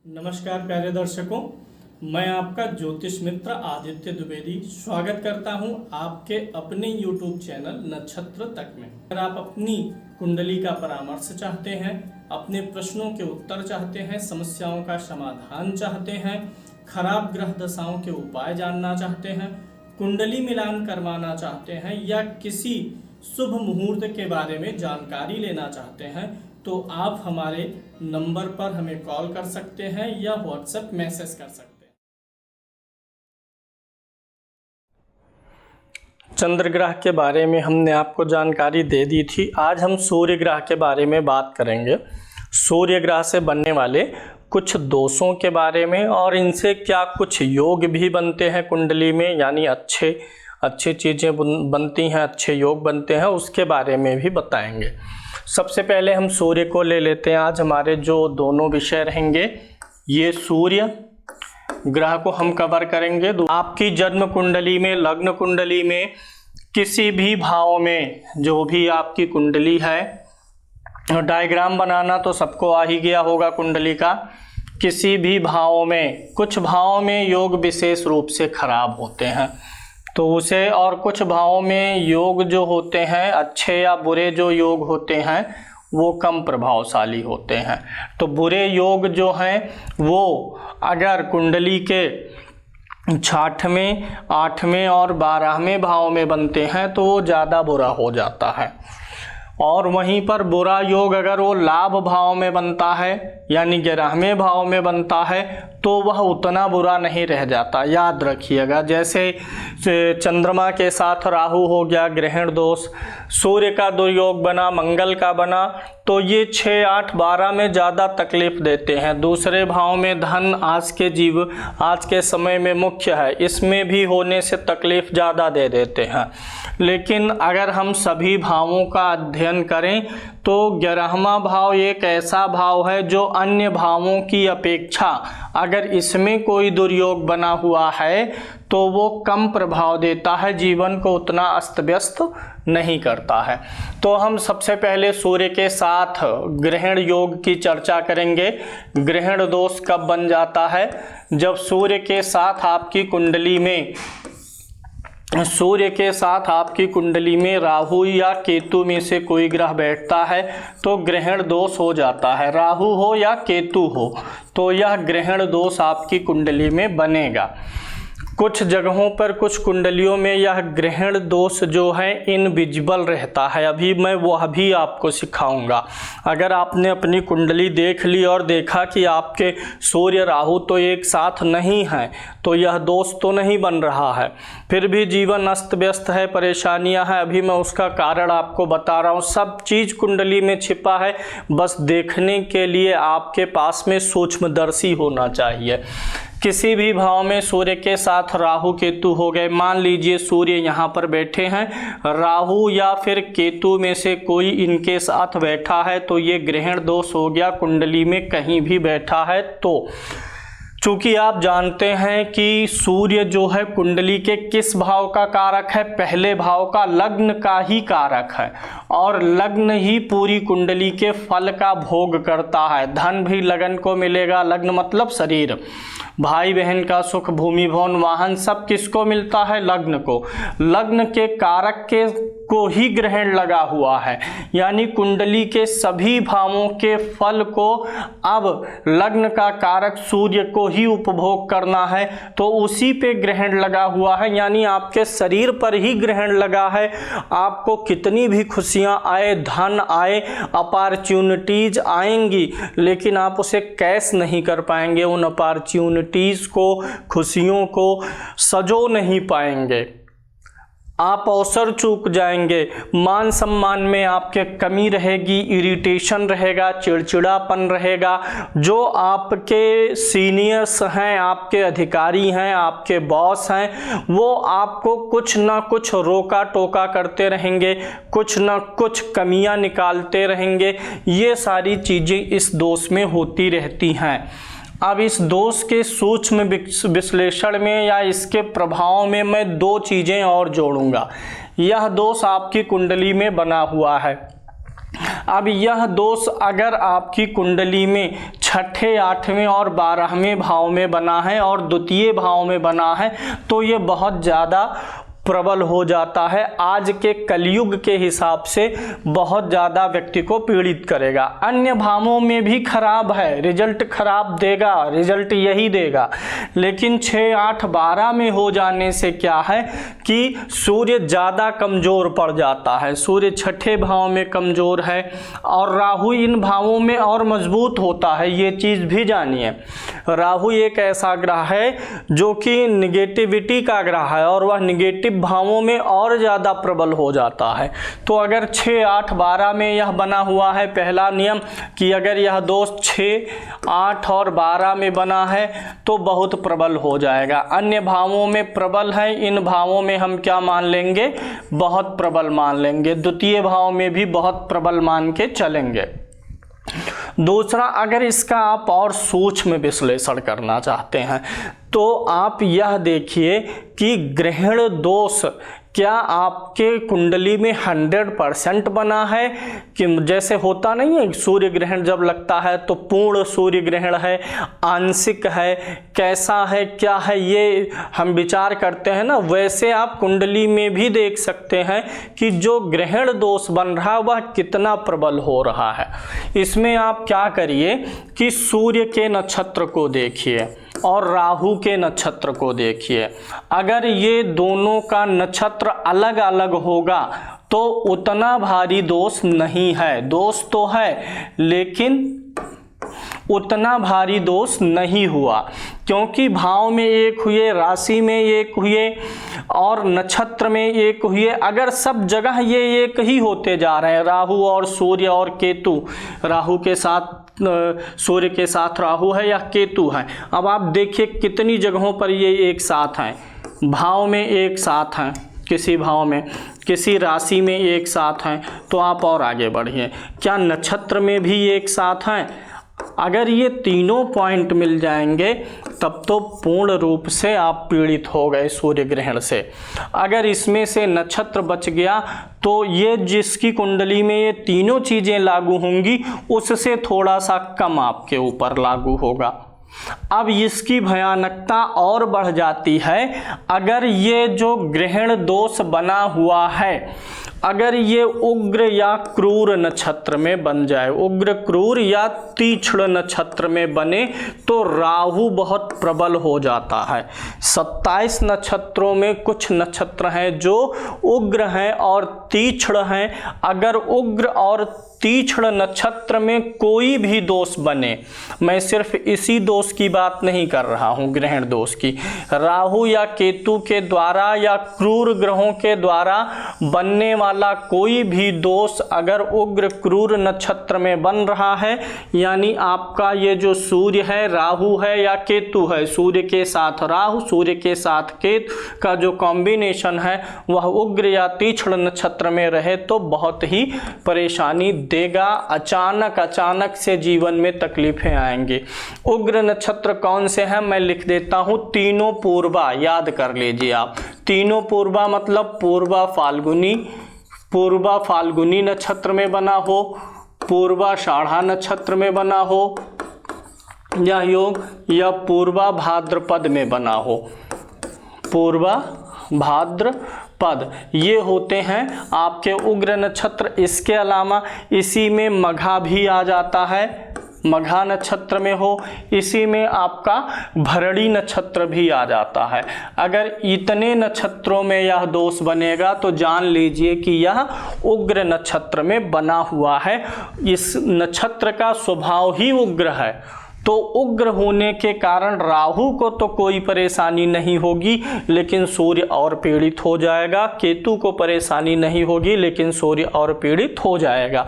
नमस्कार प्यारे दर्शकों, मैं आपका ज्योतिष मित्र आदित्य द्विवेदी स्वागत करता हूं आपके अपने YouTube चैनल नक्षत्र तक में। अगर आप अपनी कुंडली का परामर्श चाहते हैं, अपने प्रश्नों के उत्तर चाहते हैं, समस्याओं का समाधान चाहते हैं, खराब ग्रह दशाओं के उपाय जानना चाहते हैं, कुंडली मिलान करवाना चाहते हैं या किसी शुभ मुहूर्त के बारे में जानकारी लेना चाहते हैं तो आप हमारे नंबर पर हमें कॉल कर सकते हैं या व्हाट्सएप मैसेज कर सकते हैं। चंद्र ग्रह के बारे में हमने आपको जानकारी दे दी थी। आज हम सूर्य ग्रह के बारे में बात करेंगे। सूर्य ग्रह से बनने वाले कुछ दोषों के बारे में और इनसे क्या कुछ योग भी बनते हैं कुंडली में, यानी अच्छी चीज़ें बनती हैं, अच्छे योग बनते हैं, उसके बारे में भी बताएंगे। सबसे पहले हम सूर्य को ले लेते हैं। आज हमारे जो दोनों विषय रहेंगे, ये सूर्य ग्रह को हम कवर करेंगे। आपकी जन्म कुंडली में, लग्न कुंडली में, किसी भी भाव में जो भी आपकी कुंडली है, डायग्राम बनाना तो सबको आ ही गया होगा कुंडली का। किसी भी भाव में, कुछ भाव में योग विशेष रूप से खराब होते हैं तो उसे, और कुछ भावों में योग जो होते हैं, अच्छे या बुरे जो योग होते हैं वो कम प्रभावशाली होते हैं। तो बुरे योग जो हैं वो अगर कुंडली के 6वें, 8वें और 12वें भाव में बनते हैं तो वो ज़्यादा बुरा हो जाता है। और वहीं पर बुरा योग अगर वो लाभ भाव में बनता है, यानी 11वें भाव में बनता है, तो वह उतना बुरा नहीं रह जाता। याद रखिएगा, जैसे चंद्रमा के साथ राहु हो गया, ग्रहण दोष, सूर्य का दुर्योग बना, मंगल का बना, तो ये 6, 8, 12 में ज़्यादा तकलीफ देते हैं। दूसरे भाव में धन आज के समय में मुख्य है, इसमें भी होने से तकलीफ ज़्यादा दे देते हैं। लेकिन अगर हम सभी भावों का अध्ययन करें तो 11वां भाव एक ऐसा भाव है जो अन्य भावों की अपेक्षा अगर इसमें कोई दुर्योग बना हुआ है तो वो कम प्रभाव देता है, जीवन को उतना अस्त व्यस्त नहीं करता है। तो हम सबसे पहले सूर्य के साथ ग्रहण योग की चर्चा करेंगे। ग्रहण दोष कब बन जाता है? जब सूर्य के साथ आपकी कुंडली में राहु या केतु में से कोई ग्रह बैठता है तो ग्रहण दोष हो जाता है। राहु हो या केतु हो तो यह ग्रहण दोष आपकी कुंडली में बनेगा। कुछ जगहों पर, कुछ कुंडलियों में यह ग्रहण दोष जो है इनविजिबल रहता है। अभी मैं वह भी आपको सिखाऊंगा। अगर आपने अपनी कुंडली देख ली और देखा कि आपके सूर्य राहु तो एक साथ नहीं है तो यह दोष तो नहीं बन रहा है, फिर भी जीवन अस्त व्यस्त है, परेशानियां हैं, अभी मैं उसका कारण आपको बता रहा हूँ। सब चीज़ कुंडली में छिपा है, बस देखने के लिए आपके पास में सूक्ष्मदर्शी होना चाहिए। किसी भी भाव में सूर्य के साथ राहु केतु हो गए, मान लीजिए सूर्य यहाँ पर बैठे हैं, राहु या फिर केतु में से कोई इनके साथ बैठा है तो ये ग्रहण दोष हो गया। कुंडली में कहीं भी बैठा है तो, चूंकि आप जानते हैं कि सूर्य जो है कुंडली के किस भाव का कारक है? पहले भाव का, लग्न का ही कारक है, और लग्न ही पूरी कुंडली के फल का भोग करता है। धन भी लगन को मिलेगा, लग्न मतलब शरीर, भाई बहन का सुख, भूमि भवन वाहन, सब किसको मिलता है? लग्न को। लग्न के कारक के को ही ग्रहण लगा हुआ है, यानी कुंडली के सभी भावों के फल को अब लग्न का कारक सूर्य को ही उपभोग करना है तो उसी पे ग्रहण लगा हुआ है, यानी आपके शरीर पर ही ग्रहण लगा है। आपको कितनी भी खुशियां आए, धन आए, अपॉर्चुनिटीज आएंगी, लेकिन आप उसे कैश नहीं कर पाएंगे, उन अपॉर्चुनिटीज को, खुशियों को सजो नहीं पाएंगे, आप अवसर चूक जाएंगे। मान सम्मान में आपके कमी रहेगी, इरिटेशन रहेगा, चिड़चिड़ापन रहेगा। जो आपके सीनियर्स हैं, आपके अधिकारी हैं, आपके बॉस हैं, वो आपको कुछ ना कुछ रोका टोका करते रहेंगे, कुछ ना कुछ कमियां निकालते रहेंगे। ये सारी चीज़ें इस दोष में होती रहती हैं। अब इस दोष के सूक्ष्म विश्लेषण में या इसके प्रभाव में मैं 2 चीज़ें और जोड़ूंगा। यह दोष आपकी कुंडली में बना हुआ है। अब यह दोष अगर आपकी कुंडली में छठे, आठवें और 12वें भाव में बना है और द्वितीय भाव में बना है तो ये बहुत ज़्यादा प्रबल हो जाता है। आज के कलयुग के हिसाब से बहुत ज़्यादा व्यक्ति को पीड़ित करेगा। अन्य भावों में भी खराब है, रिजल्ट खराब देगा, रिजल्ट यही देगा, लेकिन 6, 8, 12 में हो जाने से क्या है कि सूर्य ज़्यादा कमज़ोर पड़ जाता है। सूर्य छठे भाव में कमज़ोर है और राहु इन भावों में और मजबूत होता है। ये चीज़ भी जानिए, राहु एक ऐसा ग्रह है जो कि निगेटिविटी का ग्रह है और वह निगेटिव भावों में और ज़्यादा प्रबल हो जाता है। तो अगर 6, 8, 12 में यह बना हुआ है, पहला नियम कि अगर यह दोष 6, 8 और 12 में बना है तो बहुत प्रबल हो जाएगा। अन्य भावों में प्रबल है, इन भावों में हम क्या मान लेंगे, बहुत प्रबल मान लेंगे। द्वितीय भाव में भी बहुत प्रबल मान के चलेंगे। दूसरा, अगर इसका आप और सूक्ष्म विश्लेषण करना चाहते हैं तो आप यह देखिए कि ग्रहण दोष क्या आपके कुंडली में 100% बना है कि जैसे होता नहीं है सूर्य ग्रहण जब लगता है तो पूर्ण सूर्य ग्रहण है, आंशिक है, कैसा है, क्या है, ये हम विचार करते हैं ना। वैसे आप कुंडली में भी देख सकते हैं कि जो ग्रहण दोष बन रहा है वह कितना प्रबल हो रहा है। इसमें आप क्या करिए कि सूर्य के नक्षत्र को देखिए और राहु के नक्षत्र को देखिए। अगर ये दोनों का नक्षत्र अलग अलग होगा तो उतना भारी दोष नहीं है। दोष तो है लेकिन उतना भारी दोष नहीं हुआ, क्योंकि भाव में एक हुए, राशि में एक हुए और नक्षत्र में एक हुए। अगर सब जगह ये एक ही होते जा रहे हैं, राहु और सूर्य और केतु, राहु के साथ सूर्य के साथ राहु है या केतु है, अब आप देखिए कितनी जगहों पर ये एक साथ हैं। भाव में एक साथ हैं, किसी भाव में, किसी राशि में एक साथ हैं, तो आप और आगे बढ़िए। क्या नक्षत्र में भी एक साथ हैं? अगर ये तीनों पॉइंट मिल जाएंगे तब तो पूर्ण रूप से आप पीड़ित हो गए सूर्य ग्रहण से। अगर इसमें से नक्षत्र बच गया तो ये जिसकी कुंडली में ये तीनों चीज़ें लागू होंगी उससे थोड़ा सा कम आपके ऊपर लागू होगा। अब इसकी भयानकता और बढ़ जाती है अगर ये जो ग्रहण दोष बना हुआ है अगर ये उग्र या क्रूर नक्षत्र में बन जाए, उग्र, क्रूर या तीक्ष्ण नक्षत्र में बने तो राहु बहुत प्रबल हो जाता है। 27 नक्षत्रों में कुछ नक्षत्र हैं जो उग्र हैं और तीक्ष्ण हैं। अगर उग्र और तीक्ष्ण नक्षत्र में कोई भी दोष बने, मैं सिर्फ इसी दोष की बात नहीं कर रहा हूँ, ग्रहण दोष की, राहु या केतु के द्वारा या क्रूर ग्रहों के द्वारा बनने वाला कोई भी दोष अगर उग्र क्रूर नक्षत्र में बन रहा है, यानी आपका ये जो सूर्य है, राहु है या केतु है, सूर्य के साथ राहु, सूर्य के साथ केतु का जो कॉम्बिनेशन है वह उग्र या तीक्ष्ण नक्षत्र में रहे तो बहुत ही परेशानी देगा। अचानक से जीवन में तकलीफें आएंगी। उग्र नक्षत्र कौन से हैं मैं लिख देता हूं, तीनों पूर्वा, याद कर लीजिए आप। तीनों पूर्वा मतलब पूर्वा फाल्गुनी नक्षत्र में बना हो, पूर्वाषाढ़ा नक्षत्र में बना हो यह योग, या पूर्वा भाद्रपद में बना हो, पूर्वा भाद्रपद, ये होते हैं आपके उग्र नक्षत्र। इसके अलावा इसी में मघा भी आ जाता है, मघा नक्षत्र में हो, इसी में आपका भरणी नक्षत्र भी आ जाता है। अगर इतने नक्षत्रों में यह दोष बनेगा तो जान लीजिए कि यह उग्र नक्षत्र में बना हुआ है। इस नक्षत्र का स्वभाव ही उग्र है, तो उग्र होने के कारण राहु को तो कोई परेशानी नहीं होगी लेकिन सूर्य और पीड़ित हो जाएगा। केतु को परेशानी नहीं होगी लेकिन सूर्य और पीड़ित हो जाएगा।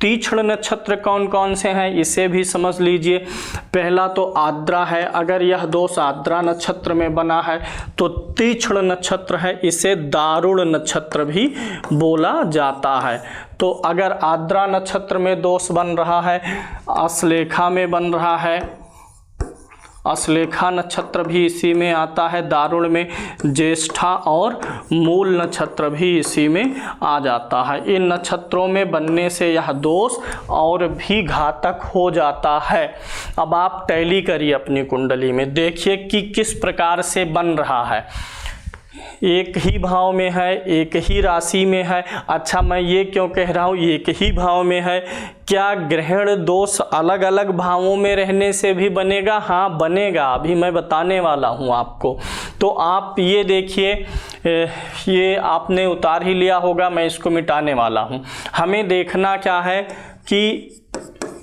तीक्ष्ण नक्षत्र कौन कौन से हैं इसे भी समझ लीजिए। पहला तो आद्रा है, अगर यह दोष आद्रा नक्षत्र में बना है तो तीक्ष्ण नक्षत्र है, इसे दारुण नक्षत्र भी बोला जाता है। तो अगर आद्रा नक्षत्र में दोष बन रहा है, अश्लेषा में बन रहा है, अश्लेषा नक्षत्र भी इसी में आता है, दारुण में ज्येष्ठा और मूल नक्षत्र भी इसी में आ जाता है। इन नक्षत्रों में बनने से यह दोष और भी घातक हो जाता है। अब आप टैली करिए अपनी कुंडली में, देखिए कि किस प्रकार से बन रहा है। एक ही भाव में है, एक ही राशि में है। अच्छा, मैं ये क्यों कह रहा हूँ एक ही भाव में है? क्या ग्रहण दोष अलग अलग भावों में रहने से भी बनेगा? हाँ बनेगा, अभी मैं बताने वाला हूँ आपको। तो आप ये देखिए, ये आपने उतार ही लिया होगा, मैं इसको मिटाने वाला हूँ। हमें देखना क्या है कि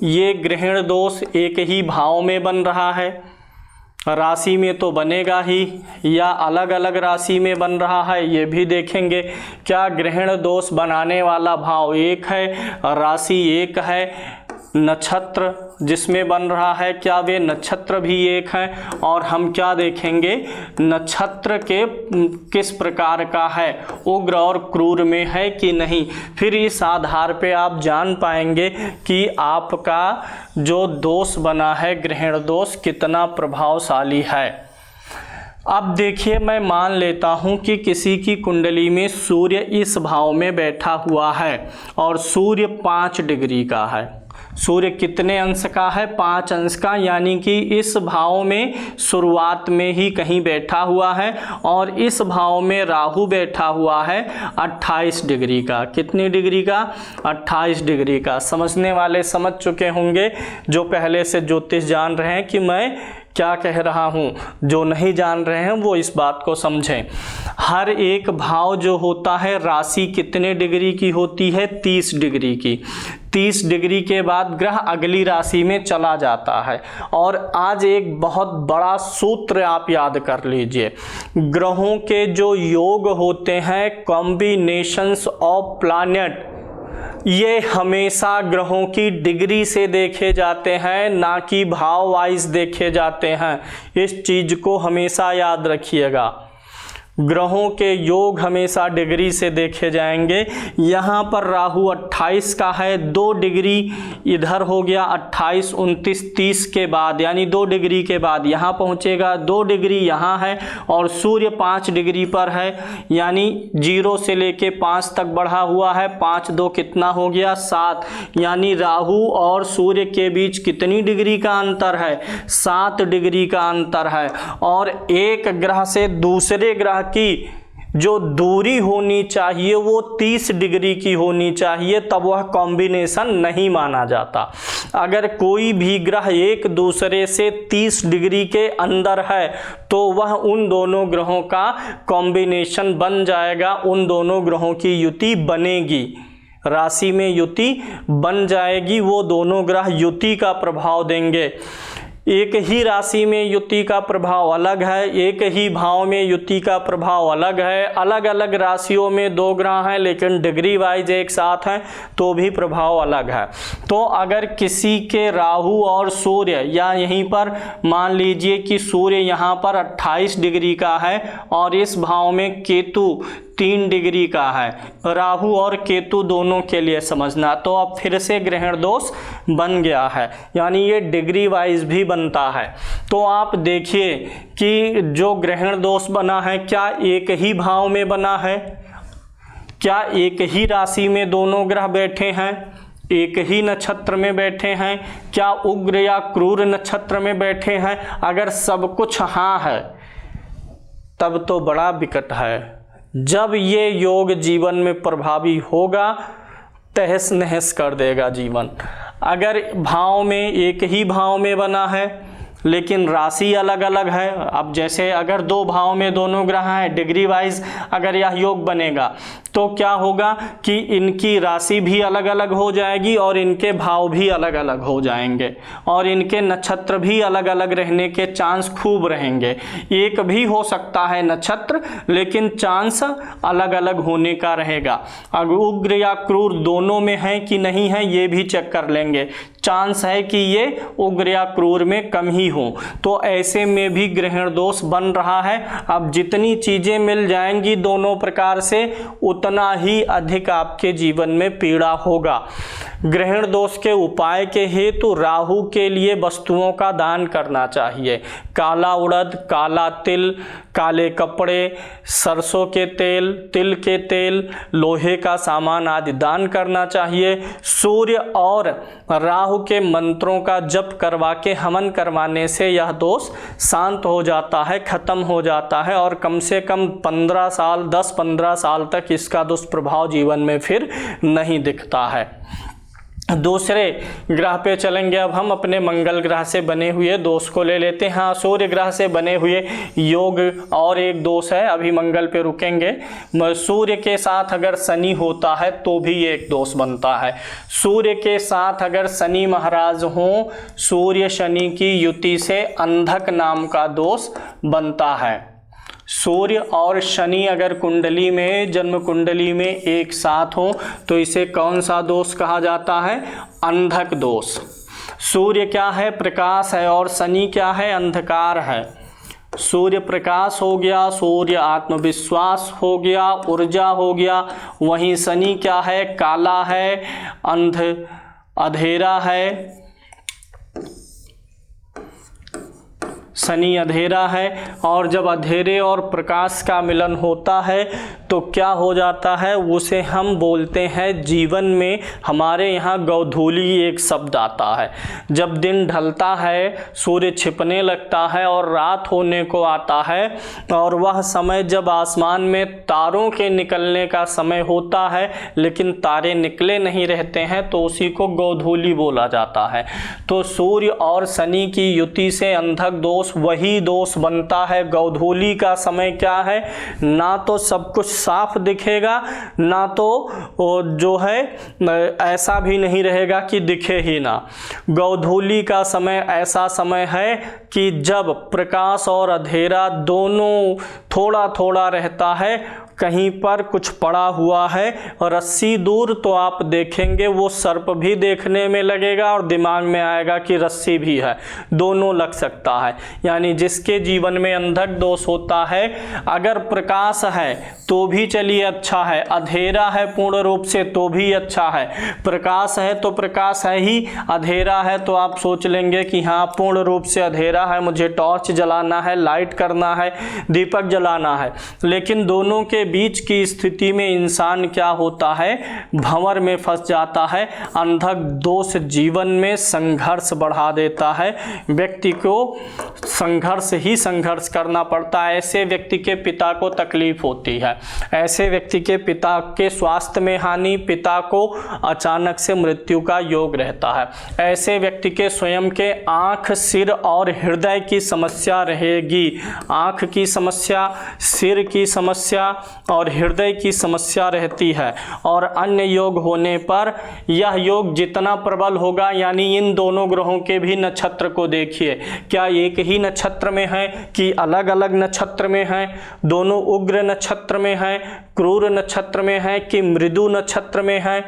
ये ग्रहण दोष एक ही भाव में बन रहा है, राशि में तो बनेगा ही, या अलग अलग राशि में बन रहा है ये भी देखेंगे। क्या ग्रहण दोष बनाने वाला भाव एक है, राशि एक है, नक्षत्र जिसमें बन रहा है क्या वे नक्षत्र भी एक हैं? और हम क्या देखेंगे, नक्षत्र के किस प्रकार का है, उग्र और क्रूर में है कि नहीं। फिर इस आधार पे आप जान पाएंगे कि आपका जो दोष बना है ग्रहण दोष कितना प्रभावशाली है। अब देखिए, मैं मान लेता हूं कि किसी की कुंडली में सूर्य इस भाव में बैठा हुआ है और सूर्य 5 डिग्री का है। सूर्य कितने अंश का है? 5 अंश का, यानी कि इस भाव में शुरुआत में ही कहीं बैठा हुआ है। और इस भाव में राहु बैठा हुआ है 28 डिग्री का। कितनी डिग्री का? 28 डिग्री का। समझने वाले समझ चुके होंगे, जो पहले से ज्योतिष जान रहे हैं कि मैं क्या कह रहा हूँ। जो नहीं जान रहे हैं वो इस बात को समझें। हर एक भाव जो होता है, राशि कितने डिग्री की होती है? 30 डिग्री की। 30 डिग्री के बाद ग्रह अगली राशि में चला जाता है। और आज एक बहुत बड़ा सूत्र आप याद कर लीजिए, ग्रहों के जो योग होते हैं, कॉम्बिनेशंस ऑफ प्लैनेट, ये हमेशा ग्रहों की डिग्री से देखे जाते हैं, ना कि भाव वाइज देखे जाते हैं। इस चीज को हमेशा याद रखिएगा। ग्रहों के योग हमेशा डिग्री से देखे जाएंगे। यहाँ पर राहु 28 का है, 2 डिग्री इधर हो गया, 28, 29, 30 के बाद, यानी 2 डिग्री के बाद यहाँ पहुँचेगा, 2 डिग्री यहाँ है। और सूर्य 5 डिग्री पर है, यानी 0 से लेके 5 तक बढ़ा हुआ है। 5 2 कितना हो गया? 7। यानी राहु और सूर्य के बीच कितनी डिग्री का अंतर है? 7 डिग्री का अंतर है। और एक ग्रह से दूसरे ग्रह की जो दूरी होनी चाहिए वो 30 डिग्री की होनी चाहिए, तब वह कॉम्बिनेशन नहीं माना जाता। अगर कोई भी ग्रह एक दूसरे से 30 डिग्री के अंदर है तो वह उन दोनों ग्रहों का कॉम्बिनेशन बन जाएगा, उन दोनों ग्रहों की युति बनेगी, राशि में युति बन जाएगी। वो दोनों ग्रह युति का प्रभाव देंगे। एक ही राशि में युति का प्रभाव अलग है, एक ही भाव में युति का प्रभाव अलग है। अलग अलग राशियों में 2 ग्रह हैं लेकिन डिग्री वाइज एक साथ हैं तो भी प्रभाव अलग है। तो अगर किसी के राहु और सूर्य, या यहीं पर मान लीजिए कि सूर्य यहाँ पर 28 डिग्री का है और इस भाव में केतु 3 डिग्री का है, राहु और केतु दोनों के लिए समझना, तो अब फिर से ग्रहण दोष बन गया है, यानी ये डिग्री वाइज भी बनता है। तो आप देखिए कि जो ग्रहण दोष बना है, क्या एक ही भाव में बना है? क्या एक ही राशि में दोनों ग्रह बैठे हैं? एक ही नक्षत्र में बैठे हैं? क्या उग्र या क्रूर नक्षत्र में बैठे हैं? अगर सब कुछ हाँ है तब तो बड़ा विकट है। जब ये योग जीवन में प्रभावी होगा, तहस नहस कर देगा जीवन। अगर भाव में एक ही भाव में बना है लेकिन राशि अलग अलग है, अब जैसे अगर 2 भाव में दोनों ग्रह हैं, डिग्री वाइज अगर यह योग बनेगा तो क्या होगा कि इनकी राशि भी अलग अलग हो जाएगी और इनके भाव भी अलग अलग हो जाएंगे और इनके नक्षत्र भी अलग अलग रहने के चांस खूब रहेंगे। एक भी हो सकता है नक्षत्र, लेकिन चांस अलग अलग होने का रहेगा। अगर उग्र या क्रूर दोनों में है कि नहीं है ये भी चेक कर लेंगे, चांस है कि ये उग्र या क्रूर में कम ही हो, तो ऐसे में भी ग्रहण दोष बन रहा है। अब जितनी चीजें मिल जाएंगी दोनों प्रकार से, उतना ही अधिक आपके जीवन में पीड़ा होगा। ग्रहण दोष के उपाय के हेतु राहु के लिए वस्तुओं का दान करना चाहिए। काला उड़द, काला तिल, काले कपड़े, सरसों के तेल, तिल के तेल, लोहे का सामान आदि दान करना चाहिए। सूर्य और राहु के मंत्रों का जप करवा के हवन करवाने से यह दोष शांत हो जाता है, खत्म हो जाता है और कम से कम 15 साल 10-15 साल तक इसका दुष्प्रभाव जीवन में फिर नहीं दिखता है। दूसरे ग्रह पे चलेंगे अब हम, अपने मंगल ग्रह से बने हुए दोष को ले लेते हैं। हाँ, सूर्य ग्रह से बने हुए योग और एक दोष है, अभी मंगल पे रुकेंगे। सूर्य के साथ अगर शनि होता है तो भी एक दोष बनता है। सूर्य के साथ अगर शनि महाराज हों, सूर्य शनि की युति से अंधक नाम का दोष बनता है। सूर्य और शनि अगर कुंडली में, जन्म कुंडली में एक साथ हो तो इसे कौन सा दोष कहा जाता है? अंधक दोष। सूर्य क्या है? प्रकाश है, और शनि क्या है? अंधकार है। सूर्य प्रकाश हो गया, सूर्य आत्मविश्वास हो गया, ऊर्जा हो गया। वहीं शनि क्या है? काला है, अंधेरा है। शनि अंधेरा है, और जब अंधेरे और प्रकाश का मिलन होता है तो क्या हो जाता है? उसे हम बोलते हैं, जीवन में हमारे यहाँ गोधूली एक शब्द आता है। जब दिन ढलता है, सूर्य छिपने लगता है और रात होने को आता है, और वह समय जब आसमान में तारों के निकलने का समय होता है लेकिन तारे निकले नहीं रहते हैं, तो उसी को गोधूली बोला जाता है। तो सूर्य और शनि की युति से अंधक दोष वही दोष बनता है। गोधूली का समय क्या है? ना तो सब कुछ साफ दिखेगा, ना तो जो है ऐसा भी नहीं रहेगा कि दिखे ही ना। गोधूली का समय ऐसा समय है कि जब प्रकाश और अंधेरा दोनों थोड़ा थोड़ा रहता है, कहीं पर कुछ पड़ा हुआ है और रस्सी दूर, तो आप देखेंगे वो सर्प भी देखने में लगेगा और दिमाग में आएगा कि रस्सी भी है, दोनों लग सकता है। यानी जिसके जीवन में अंधक दोष होता है, अगर प्रकाश है तो भी चलिए अच्छा है, अंधेरा है पूर्ण रूप से तो भी अच्छा है। प्रकाश है तो प्रकाश है ही, अंधेरा है तो आप सोच लेंगे कि हाँ पूर्ण रूप से अंधेरा है, मुझे टॉर्च जलाना है, लाइट करना है, दीपक जलाना है। लेकिन दोनों के बीच की स्थिति में इंसान क्या होता है? भंवर में फंस जाता है। अंधक दोष जीवन में संघर्ष बढ़ा देता है, व्यक्ति को संघर्ष ही संघर्ष करना पड़ता है। ऐसे व्यक्ति के पिता को तकलीफ होती है, ऐसे व्यक्ति के पिता के स्वास्थ्य में हानि, पिता को अचानक से मृत्यु का योग रहता है। ऐसे व्यक्ति के स्वयं के आँख, सिर और हृदय की समस्या रहेगी। आँख की समस्या, सिर की समस्या और हृदय की समस्या रहती है। और अन्य योग होने पर यह योग जितना प्रबल होगा, यानी इन दोनों ग्रहों के भी नक्षत्र को देखिए, क्या एक ही नक्षत्र में है कि अलग अलग नक्षत्र में है? दोनों उग्र नक्षत्र में है, क्रूर नक्षत्र में है कि मृदु नक्षत्र में है?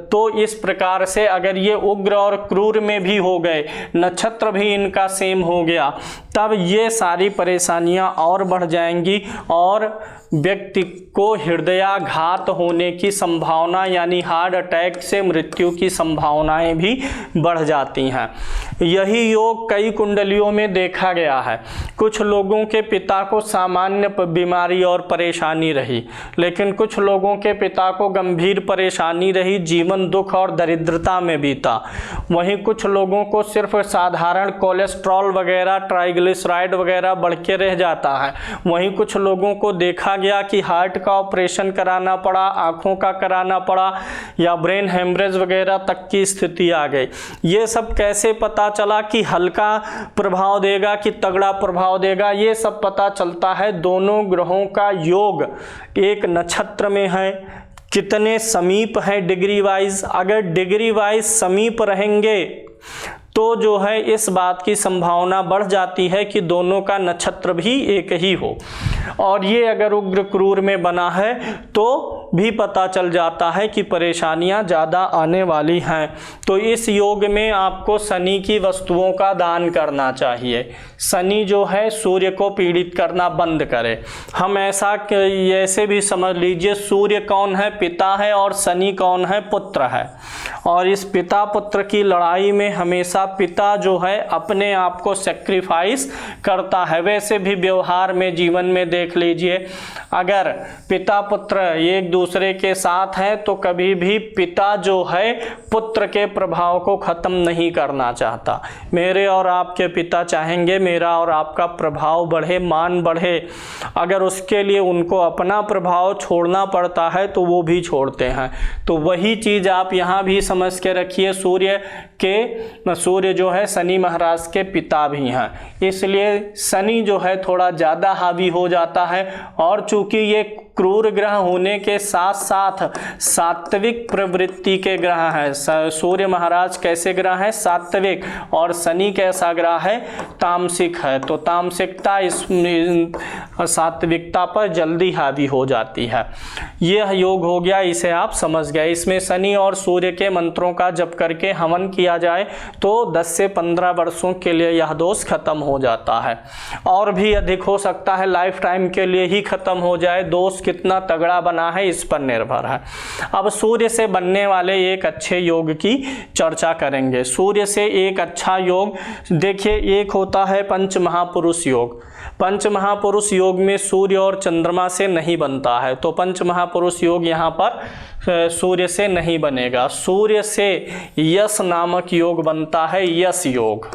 तो इस प्रकार से अगर ये उग्र और क्रूर में भी हो गए, नक्षत्र भी इनका सेम हो गया, तब ये सारी परेशानियां और बढ़ जाएंगी और व्यक्ति को हृदयाघात होने की संभावना, यानी हार्ट अटैक से मृत्यु की संभावनाएं भी बढ़ जाती हैं। यही योग कई कुंडलियों में देखा गया है। कुछ लोगों के पिता को सामान्य बीमारी और परेशानी रही, लेकिन कुछ लोगों के पिता को गंभीर परेशानी रही, जीवन दुख और दरिद्रता में बीता। वहीं कुछ लोगों को सिर्फ साधारण कोलेस्ट्रॉल वगैरह, ट्राइग्लिसराइड वगैरह बढ़ के रह जाता है। वहीं कुछ लोगों को देखा गया कि हार्ट का ऑपरेशन कराना पड़ा, आंखों का कराना पड़ा, या ब्रेन हेमरेज वगैरह तक की स्थिति आ गई। ये सब कैसे पता चला कि हल्का प्रभाव देगा कि तगड़ा प्रभाव देगा? ये सब पता चलता है दोनों ग्रहों का योग एक नक्षत्र में है, कितने समीप हैं डिग्री वाइज। अगर डिग्री वाइज समीप रहेंगे तो जो है इस बात की संभावना बढ़ जाती है कि दोनों का नक्षत्र भी एक ही हो। और ये अगर उग्र क्रूर में बना है तो भी पता चल जाता है कि परेशानियां ज़्यादा आने वाली हैं। तो इस योग में आपको शनि की वस्तुओं का दान करना चाहिए। शनि जो है सूर्य को पीड़ित करना बंद करे। हम ऐसे भी समझ लीजिए, सूर्य कौन है? पिता है, और शनि कौन है? पुत्र है। और इस पिता पुत्र की लड़ाई में हमेशा पिता जो है अपने आप को सेक्रीफाइस करता है। वैसे भी व्यवहार में, जीवन में देख लीजिए, अगर पिता पुत्र एक दूसरे के साथ हैं तो कभी भी पिता जो है पुत्र के प्रभाव को खत्म नहीं करना चाहता। मेरे और आपके पिता चाहेंगे मेरा और आपका प्रभाव बढ़े, मान बढ़े। अगर उसके लिए उनको अपना प्रभाव छोड़ना पड़ता है तो वो भी छोड़ते हैं। तो वही चीज़ आप यहाँ भी समझ के रखिए। सूर्य जो है शनि महाराज के पिता भी हैं, इसलिए शनि जो है थोड़ा ज़्यादा हावी हो जाता है। और चूंकि ये क्रूर ग्रह होने के साथ साथ सात्विक प्रवृत्ति के ग्रह हैं। सूर्य महाराज कैसे ग्रह है? सात्विक। और शनि कैसा ग्रह है? तामसिक है। तो तामसिकता इस सात्विकता पर जल्दी हावी हो जाती है। यह योग हो गया, इसे आप समझ गए। इसमें शनि और सूर्य के मंत्रों का जप करके हवन किया जाए तो 10 से 15 वर्षों के लिए यह दोष खत्म हो जाता है। और भी अधिक हो सकता है, लाइफ टाइम के लिए ही खत्म हो जाए। दोष कितना तगड़ा बना है इस पर निर्भर है। अब सूर्य से बनने वाले एक अच्छे योग की चर्चा करेंगे। सूर्य से एक अच्छा योग देखिए, एक होता है पंच महापुरुष योग। पंच महापुरुष योग में सूर्य और चंद्रमा से नहीं बनता है, तो पंच महापुरुष योग यहाँ पर सूर्य से नहीं बनेगा। सूर्य से यश नामक योग बनता है, यश योग।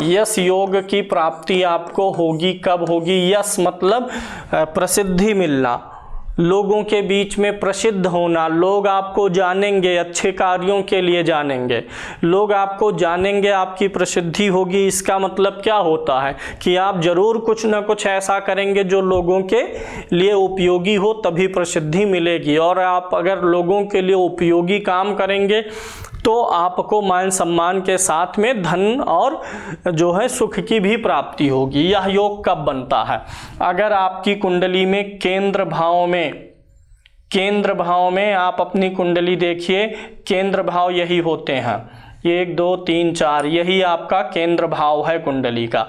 यश योग की प्राप्ति आपको होगी, कब होगी? यश मतलब प्रसिद्धि मिलना, लोगों के बीच में प्रसिद्ध होना। लोग आपको जानेंगे, अच्छे कार्यों के लिए जानेंगे, लोग आपको जानेंगे, आपकी प्रसिद्धि होगी। इसका मतलब क्या होता है कि आप जरूर कुछ ना कुछ ऐसा करेंगे जो लोगों के लिए उपयोगी हो, तभी प्रसिद्धि मिलेगी। और आप अगर लोगों के लिए उपयोगी काम करेंगे तो आपको मान सम्मान के साथ में धन और जो है सुख की भी प्राप्ति होगी। यह योग कब बनता है? अगर आपकी कुंडली में केंद्र भाव में आप अपनी कुंडली देखिए, केंद्र भाव यही होते हैं, 1 2 3 4, यही आपका केंद्र भाव है कुंडली का।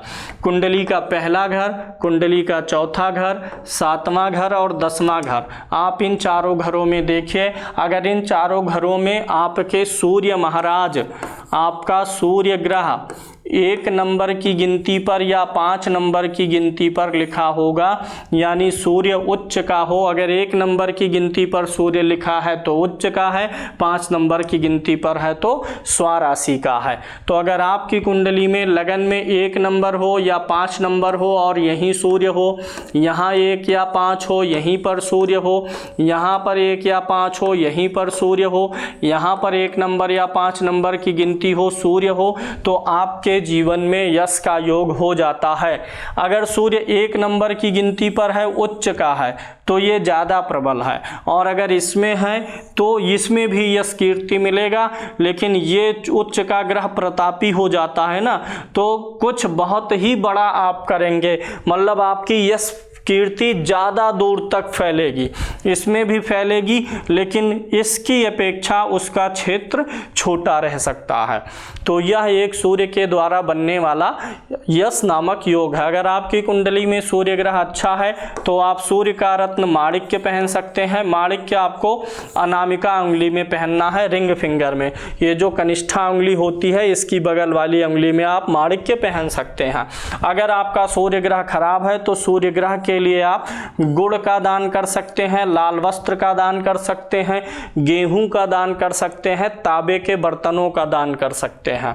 कुंडली का पहला घर, कुंडली का चौथा घर, 7वां घर और 10वां घर। आप इन चारों घरों में देखिए, अगर इन चारों घरों में आपके सूर्य महाराज, आपका सूर्य ग्रह 1 नंबर की गिनती पर या 5 नंबर की गिनती पर लिखा होगा, यानी सूर्य उच्च का हो। अगर 1 नंबर की गिनती पर सूर्य लिखा है तो उच्च का है, 5 नंबर की गिनती पर है तो स्वराशि का है। तो अगर आपकी कुंडली में लगन में 1 नंबर हो या 5 नंबर हो और यहीं सूर्य हो, यहाँ 1 या 5 हो, यहीं पर सूर्य हो, यहाँ पर 1 या 5 हो, यहीं पर सूर्य हो, यहाँ पर 1 नंबर या 5 नंबर की गिनती हो, सूर्य हो, तो आपके जीवन में यश का योग हो जाता है। अगर सूर्य 1 नंबर की गिनती पर है, उच्च का है, तो ये ज़्यादा प्रबल है। और अगर इसमें है तो इसमें भी यश कीर्ति मिलेगा, लेकिन ये उच्च का ग्रह प्रतापी हो जाता है ना, तो कुछ बहुत ही बड़ा आप करेंगे, मतलब आपकी यश कीर्ति ज़्यादा दूर तक फैलेगी। इसमें भी फैलेगी, लेकिन इसकी अपेक्षा उसका क्षेत्र छोटा रह सकता है। तो यह एक सूर्य के द्वारा बनने वाला यश नामक योग है। अगर आपकी कुंडली में सूर्य ग्रह अच्छा है तो आप सूर्य का रत्न माणिक्य पहन सकते हैं। माणिक्य आपको अनामिका उंगली में पहनना है, रिंग फिंगर में। ये जो कनिष्ठा उंगली होती है, इसकी बगल वाली उंगली में आप माणिक्य पहन सकते हैं। अगर आपका सूर्य ग्रह खराब है तो सूर्य ग्रह के लिए आप गुड़ का दान कर सकते हैं, लाल वस्त्र का दान कर सकते हैं, गेहूं का दान कर सकते हैं, तांबे के बर्तनों का दान कर सकते हैं।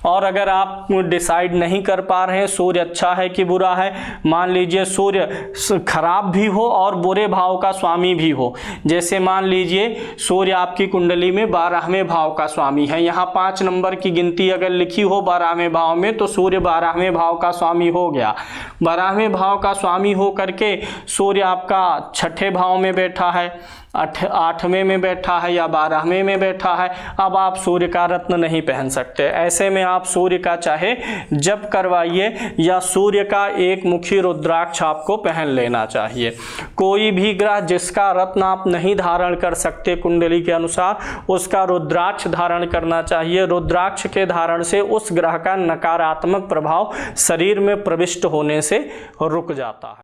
और अगर आप डिसाइड नहीं कर पा रहे हैं सूर्य अच्छा है कि बुरा है, मान लीजिए सूर्य खराब भी हो और बुरे भाव का स्वामी भी हो, जैसे मान लीजिए सूर्य आपकी कुंडली में 12वें भाव का स्वामी है, यहाँ 5 नंबर की गिनती अगर लिखी हो 12वें भाव में, तो सूर्य 12वें भाव का स्वामी हो गया। 12वें भाव का स्वामी हो करके सूर्य आपका 6ठे भाव में बैठा है, 8वें में बैठा है या 12वें में बैठा है, अब आप सूर्य का रत्न नहीं पहन सकते। ऐसे में आप सूर्य का चाहे जप करवाइए या सूर्य का एक मुखी रुद्राक्ष आपको पहन लेना चाहिए। कोई भी ग्रह जिसका रत्न आप नहीं धारण कर सकते कुंडली के अनुसार, उसका रुद्राक्ष धारण करना चाहिए। रुद्राक्ष के धारण से उस ग्रह का नकारात्मक प्रभाव शरीर में प्रविष्ट होने से रुक जाता है।